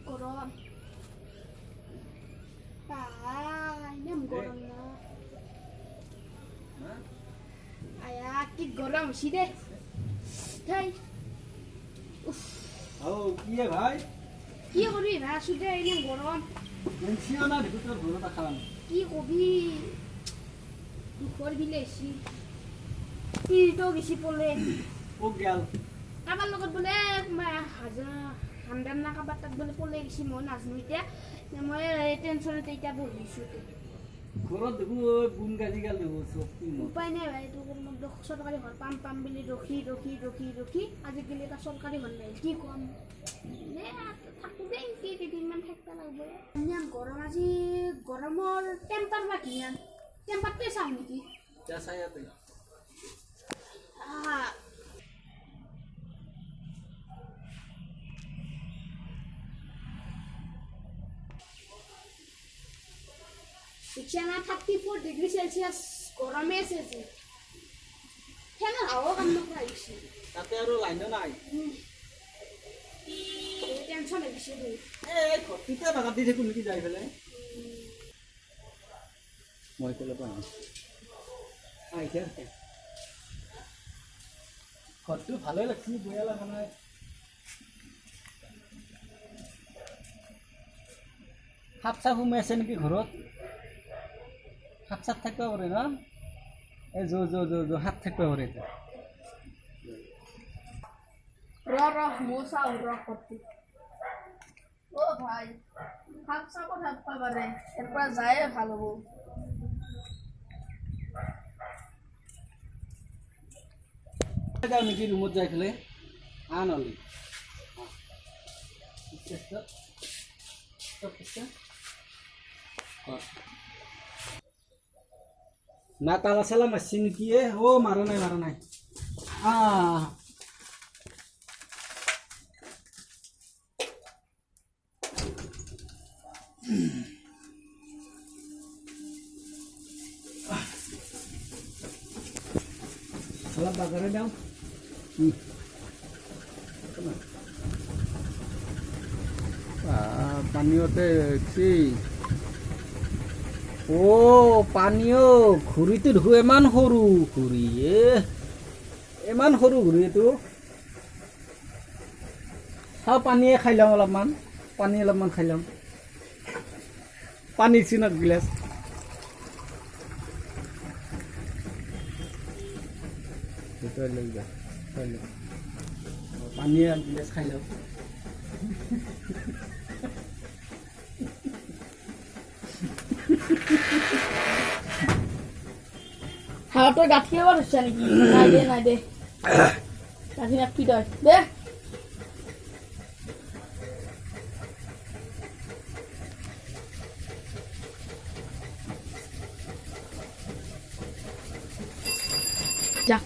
গৰম একদম গৰম না আয়া কি গৰম হৈছি দে থাই কি ভাই কি করবি ভাই আসুদে একদম গরম মেনছিও না দেখো তোর ঘরে দেখালাম কি কবি দুঃখর বিলেছি কি তো বেশি পড়লে ও গেল কাবার লগত বলে হাজার হামদাম না কাবার তাত বলে পড়লে গেছি মই নাজনো এতিয়া মই টেনশনতে এতিয়া বহিছো ঘৰত দেখো বুন গাজি গাল দেখো চব উপায় নাই ভাই তো সরকারি ঘর পাম পাম বলে রখি রখি রখি রখি আজিকালি এটা সরকারি ঘর নাই কি কম থাকো দেই কেইদিনমান থাকতে লাগবে ইমান গরম আজি গরমর টেম্পার বা কিয়ান টেম্পারটো চাও নেকি যা চাইয়াতে এখানে 34 ডিগ্রি সেলসিয়াস গরমে এসেছে কেন হাওয়া কাম নকরাইছি তাতে আৰু লাইনো নাই টেনশন লাগিছে দেই এই ঘৰটিতে বাগাত দি থাকো নেকি যাই পেলাই মই ক'লে পাওঁ আহিছে ঘৰটো ভালেই লাগছি বেয়া লগা নাই সাপ চাপ সোমাই আছে নেকি ঘৰত সাপ চাপ থাকিব পাৰে ন এই যো সাপ থাকিব পাৰে এতিয়া ৰ মোসা ৰ কৰতে ও ভাই হাফ সাপোৰ্ট হাফ পাবাৰে এৰপৰ যায় ভালো হবো যাও নেকি ৰুমত যাই পেলাই আন হলি না তালা চালা মারছি নেকি ও মারা নাই Salah bagarnya dong. পানীয়তে কি পানীয় ঘুৰিটো দেখো ইমান সৰু ঘুৰি ইমান সৰু ঘুৰি এইটো চাওঁ পানীয়ে খাই লওঁ অলপমান খাই লওঁ পানীৰ চিনত গিলাচ লৈ যা পানীয়ে গিলাচ খাই লওঁ হ্যাঁ তোর গাঠি আবার হচ্ছে নাকি নাই দে গাঠি না কি দয় দে যা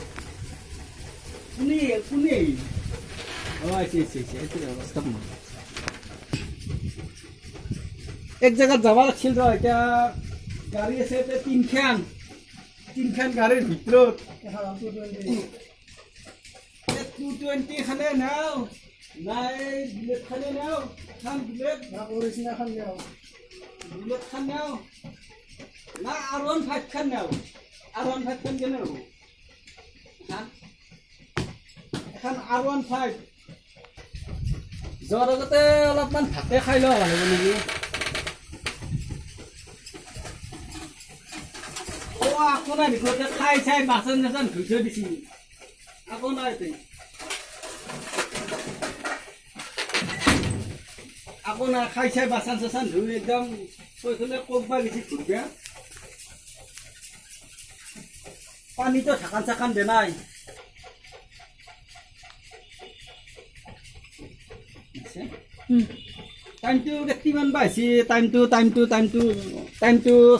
Kuning. Oh, itu stop. এক জায়গাত যাব লাগছিল ৰ এতিয়া গাড়ী আছে তিনখান গাড়ীৰ ভিতৰত 220 খানে নাও নাই বুলেট খানে নাও খান বুলেট না অৰিজিনাল খান নাও বুলেট খান নাও না R15 খান নাও R15 খান কেনে হ'ব এখন R15 যোৱাৰ আগতে অলপমান ভাতে খাই লওঁ ভাল হ'ব নেকি আকৌ নাই ঘৰতে খাই চাই বাচন চাচন ধুই থৈ দিছি আকৌ নাই আকৌ নাই খাই চাই বাচন চাচন ধুই একদম কৈছিলে ক'ৰবা গেছি ঘূৰবা পানীটো ঢাকান চাকান দে নাই টাইমটো কিমান বা হৈছে টাইমটো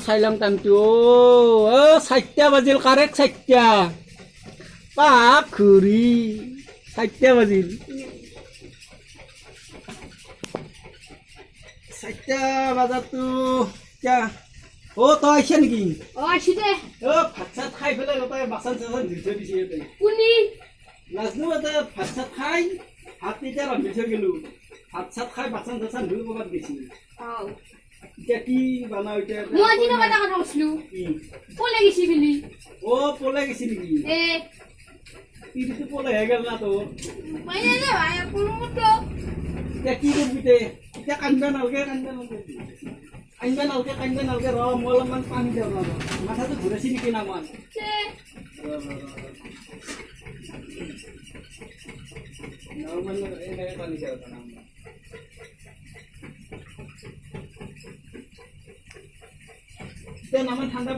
চাই লওঁ টাইমটো 4টা বাজিল কাৰেক্ট 4টা পাক ঘূৰি 4টা বাজিল 4টা বাজাতো এতিয়া তই আহিছে নেকি আছি দে ভাত চাত খাই পেলাই তই বাচন চাচন ধুই থৈ দিছে কোনি নাজনো এটা ভাত চাত খাই ভাত এতিয়া ৰান্ধি থৈ গেলো ভাত চাত খাই বাচন চাচন ধুই ক'ৰবাত গেছি অঁ এতিয়া কি বনাও এতিয়া মই আজি এটা কথা কৈছিলোঁ কি পলে গেছি বুলি অ' পলাই গেছি নেকি টিভিটো পলাইহে গেল না তোৰ মই জানো ভাই আপোনাৰতো এতিয়া কি কৰিবি তে এতিয়া কান্দবা নালগে ৰ মই অলপমান পানী দিওঁ ৰ মাথাটো ঘূৰাইছি নেকি না মই এনেকৈ পানী দিওঁ এতিয়া নামান ঠাণ্ডা